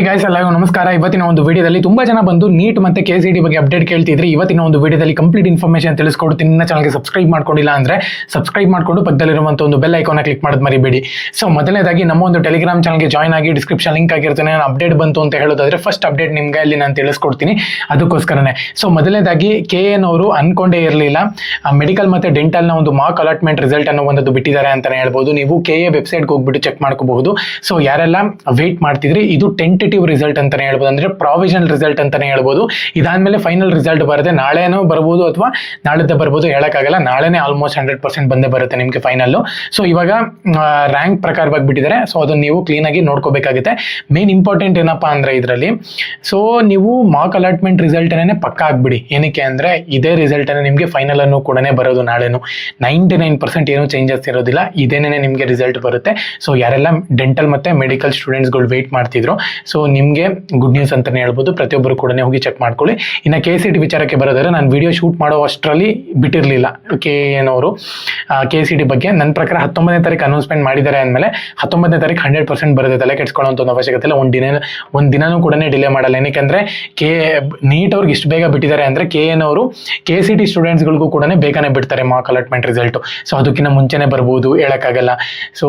Guys ಎಲ್ಲರಿಗೂ ನಮಸ್ಕಾರ. ಇವತ್ತಿನ ಒಂದು ವಿಡಿಯೋದಲ್ಲಿ ತುಂಬಾ ಜನ ಬಂದು ನೀಟ್ ಮತ್ತೆ ಕೆಸಿಡಿ ಬಗ್ಗೆ ಅಪ್ಡೇಟ್ ಕೇಳ್ತಿದ್ರಿ. ಇವತ್ತಿನ ಒಂದು ವಿಡಿಯೋದಲ್ಲಿ ಕಂಪ್ಲೀಟ್ ಇನ್ಫಾರ್ಮೇಷನ್ ತಿಳಿಸ್ಕೊಡ್ತೀನಿ. ನನ್ನ ಚಾನಲ್ಗೆ ಸಬ್ಸ್ಕ್ರೈಬ್ ಮಾಡ್ಕೊಂಡಿಲ್ಲ ಅಂದ್ರೆ ಸಬ್ಸ್ಕ್ರೈಬ್ ಮಾಡ್ಕೊಂಡು ಪಕ್ಕದಲ್ಲಿರುವಂತ ಒಂದು ಬೆಲ್ ಐಕಾನ್ ಕ್ಲಿಕ್ ಮಾಡೋದು ಮರಿಬೇಡಿ. ಸೊ ಮೊದಲನೇದಾಗಿ ನಮ್ಮ ಒಂದು ಟೆಲಿಗ್ರಾಮ್ ಚಾನಲ್ಗೆ ಜಾಯ್ನ್ ಆಗಿ ಡಿಸ್ಕ್ರಿಪ್ಷನ್ ಲಿಂಕ್ ಆಗಿರ್ತೇನೆ. ನಾನು ಅಪ್ಡೇಟ್ ಬಂತು ಅಂತ ಹೇಳೋದಾದ್ರೆ ಫಸ್ಟ್ ಅಪ್ಡೇಟ್ ನಿಮ್ಗೆ ಅಲ್ಲಿ ನಾನು ತಿಳಿಸ್ಕೊಡ್ತೀನಿ, ಅದಕ್ಕೋಸ್ಕರನೇ. ಸೊ ಮೊದಲನೇದಾಗಿ KN ಅವರು ಅನ್ಕೊಂಡೇ ಇರಲಿಲ್ಲ ಮೆಡಿಕಲ್ ಮತ್ತೆ ಡೆಂಟಲ್ ನ ಒಂದು ಮಾರ್ಕ್ ಅಲಾಟ್ಮೆಂಟ್ ರಿಸಲ್ಟ್ ಅನ್ನೋ ಒಂದು ಬಿಟ್ಟಿದ್ದಾರೆ ಅಂತಾನೆ ಹೇಳ್ಬೋದು. ನೀವು KA ವೆಬ್ಸೈಟ್ಗೆ ಹೋಗ್ಬಿಟ್ಟು ಚೆಕ್ ಮಾಡ್ಕೋಬಹುದು. ಸೊ ಯಾರೆಲ್ಲ ವೇಟ್ ಮಾಡ್ತಿದ್ರಿ, ಇದು ಟೆಂಟೇಟಿವ್ ರಿಸಲ್ಟ್ ಅಂತಾನೆ ಹೇಳ್ಬೋದು, ಅಂದ್ರೆ ಪ್ರಾವಿಷನಲ್ ರಿಸಲ್ಟ್ ಅಂತಾನೆ ಹೇಳ್ಬೋದು. ಇದಾದ್ಮೇಲೆ ಫೈನಲ್ ರಿಸಲ್ಟ್ ಬರುತ್ತೆ, ನಾಳೆನೋ ಬರ್ಬೋದು ಅಥವಾ ನಾಳೆದ ಬರ್ಬೋದು, ಹೇಳಕ್ಕಾಗಲ್ಲ. ನಾಳೆನೇ ಆಲ್ಮೋಸ್ಟ್ 100% ಬಂದೇ ಬರುತ್ತೆ ನಿಮ್ಗೆ ಫೈನಲ್. ಸೊ ಇವಾಗ ರ್ಯಾಂಕ್ ಪ್ರಕಾರವಾಗಿ ಬಿಟ್ಟಿದ್ದಾರೆ. ಸೊ ಅದನ್ನ ನೀವು ಕ್ಲೀನ್ ಆಗಿ ನೋಡ್ಕೋಬೇಕಾಗುತ್ತೆ. ಮೇನ್ ಇಂಪಾರ್ಟೆಂಟ್ ಏನಪ್ಪಾ ಅಂದ್ರೆ ಇದರಲ್ಲಿ, ಸೊ ನೀವು ಮಾರ್ಕ್ ಅಲಾಟ್ಮೆಂಟ್ ರಿಸಲ್ಟ್ ಪಕ್ಕ ಆಗ್ಬಿಡಿ. ಏನಕ್ಕೆ ಅಂದ್ರೆ ಇದೇ ರಿಸಲ್ಟ್ ನಿಮ್ಗೆ ಫೈನಲ್ ಅನ್ನು ಕೂಡ ಬರೋದು. ನಾಳೆನು 99% ಏನು ಚೇಂಜಸ್ ಇರೋದಿಲ್ಲ, ಇದೇನೇ ನಿಮ್ಗೆ ರಿಸಲ್ಟ್ ಬರುತ್ತೆ. ಸೊ ಯಾರೆಲ್ಲ ಡೆಂಟಲ್ ಮತ್ತೆ ಮೆಡಿಕಲ್ ಸ್ಟೂಡೆಂಟ್ಸ್ಗಳು ವೇಟ್ ಮಾಡ್ತಿದ್ರು, ಸೊ ನಿಮ್ಗೆ ಗುಡ್ ನ್ಯೂಸ್ ಅಂತಾನೆ ಹೇಳ್ಬೋದು. ಪ್ರತಿಯೊಬ್ಬರು ಕೂಡ ಹೋಗಿ ಚೆಕ್ ಮಾಡ್ಕೊಳ್ಳಿ. ಇನ್ನು KCT ವಿಚಾರಕ್ಕೆ ಬರೋದಾದ್ರೆ, ನಾನು ವಿಡಿಯೋ ಶೂಟ್ ಮಾಡೋ ಅಷ್ಟರಲ್ಲಿ ಬಿಟ್ಟಿರಲಿಲ್ಲ KN ಅವರು KCT ಬಗ್ಗೆ. ನನ್ನ ಪ್ರಕಾರ 19ನೇ ತಾರೀಕು ಅನೌನ್ಸ್ಮೆಂಟ್ ಮಾಡಿದ್ದಾರೆ ಅಂದಮೇಲೆ 19ನೇ ತಾರೀಕು 100% ಬರುತ್ತೆ. ತಲೆ ಕೆಡ್ಸ್ಕೊಳ್ಳೋಂಥ ಒಂದು ಅವಶ್ಯಕತೆ ಇಲ್ಲ. ಒಂದು ದಿನನೂ ಕೂಡ ಡಿಲೇ ಮಾಡಲ್ಲ. ಏನಕ್ಕೆ ನೀಟ್ ಅವ್ರಿಗೆ ಇಷ್ಟು ಬೇಗ ಬಿಟ್ಟಿದ್ದಾರೆ ಅಂದ್ರೆ KN ಅವರು KCT ಸ್ಟೂಡೆಂಟ್ಸ್ಗಳಿಗೂ ಕೂಡ ಬೇಗನೆ ಬಿಡ್ತಾರೆ ಮಾರ್ಕ್ ಅಲಾಟ್ಮೆಂಟ್ ರಿಸಲ್ಟ್. ಸೊ ಅದಕ್ಕಿಂತ ಮುಂಚೆನೆ ಬರ್ಬೋದು, ಹೇಳಕ್ಕಾಗಲ್ಲ. ಸೊ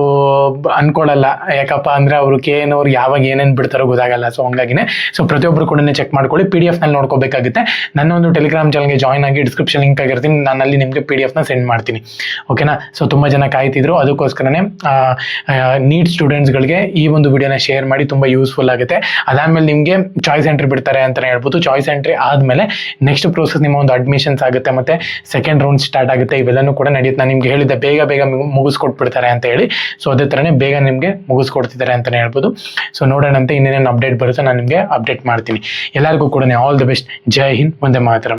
ಅನ್ಕೊಳ್ಳಲ್ಲ, ಯಾಕಪ್ಪ ಅಂದ್ರೆ ಅವರು KN ಅವ್ರು ಯಾವಾಗ ಏನೇನು ಬಿಡ್ತಾರೋ ಗೊತ್ತಾಗಲ್ಲ. ಸೊ ಹಂಗಾಗಿನೇ ಸೊ ಪ್ರತಿಯೊಬ್ಬರು ಕೂಡ ಚೆಕ್ ಮಾಡ್ಕೊಳ್ಳಿ. PDF ನಲ್ಲಿ ನೋಡ್ಕೋಬೇಕಾಗುತ್ತೆ. ನನ್ನ ಒಂದು ಟೆಲಿಗ್ರಾಮ್ ಚಾನಲ್ಗೆ ಜಾಯ್ನ್ ಆಗಿ ಡಿಸ್ಕ್ರಿಪ್ಷನ್ ಲಿಂಕ್ ಆಗಿರ್ತೀನಿ, ನಾನು ಅಲ್ಲಿ ನಿಮಗೆ PDF ನ ಸೆಂಡ್ ಮಾಡ್ತೀನಿ. ಓಕೆನಾ? ಸೊ ತುಂಬಾ ಜನ ಕಾಯ್ತಿದ್ರು, ಅದಕ್ಕೋಸ್ಕರನೇ ನೀಟ್ ಸ್ಟೂಡೆಂಟ್ಸ್ಗಳಿಗೆ ಈ ಒಂದು ವಿಡಿಯೋನ ಶೇರ್ ಮಾಡಿ, ತುಂಬಾ ಯೂಸ್ಫುಲ್ ಆಗುತ್ತೆ. ಅದಾದ್ಮೇಲೆ ನಿಮಗೆ ಚಾಯ್ಸ್ ಎಂಟ್ರಿ ಬಿಡ್ತಾರೆ ಅಂತಾನೆ ಹೇಳ್ಬೋದು. ಚಾಯ್ಸ್ ಎಂಟ್ರಿ ಆದ್ಮೇಲೆ ನೆಕ್ಸ್ಟ್ ಪ್ರೋಸೆಸ್ ನಿಮ್ಮ ಒಂದು ಅಡ್ಮಿಷನ್ಸ್ ಆಗುತ್ತೆ, ಮತ್ತೆ ಸೆಕೆಂಡ್ ರೌಂಡ್ ಸ್ಟಾರ್ಟ್ ಆಗುತ್ತೆ. ಇವೆಲ್ಲನೂ ಕೂಡ ನಡೆಯುತ್ತೆ. ನಾನು ನಿಮ್ಗೆ ಹೇಳಿದ್ದೆ ಬೇಗ ಬೇಗ ಮುಗಿಸ್ಕೊಟ್ಬಿಡ್ತಾರೆ ಅಂತ ಹೇಳಿ. ಸೊ ಅದೇ ತರನೇ ಬೇಗ ನಿಮ್ಗೆ ಮುಗಿಸ್ಕೊಡ್ತಿದ್ದಾರೆ ಅಂತಾನೆ ಹೇಳ್ಬೋದು. ಸೊ ನೋಡೋಣಂತೆ ಇನ್ನೇನೇನು ಅಪ್ಡೇಟ್ ಬರುತ್ತೆ, ನಾನು ನಿಮಗೆ ಅಪ್ಡೇಟ್ ಮಾಡ್ತೀನಿ. ಎಲ್ಲರಿಗೂ ಕೂಡ all the best. Jai Hind, Vande Mataram.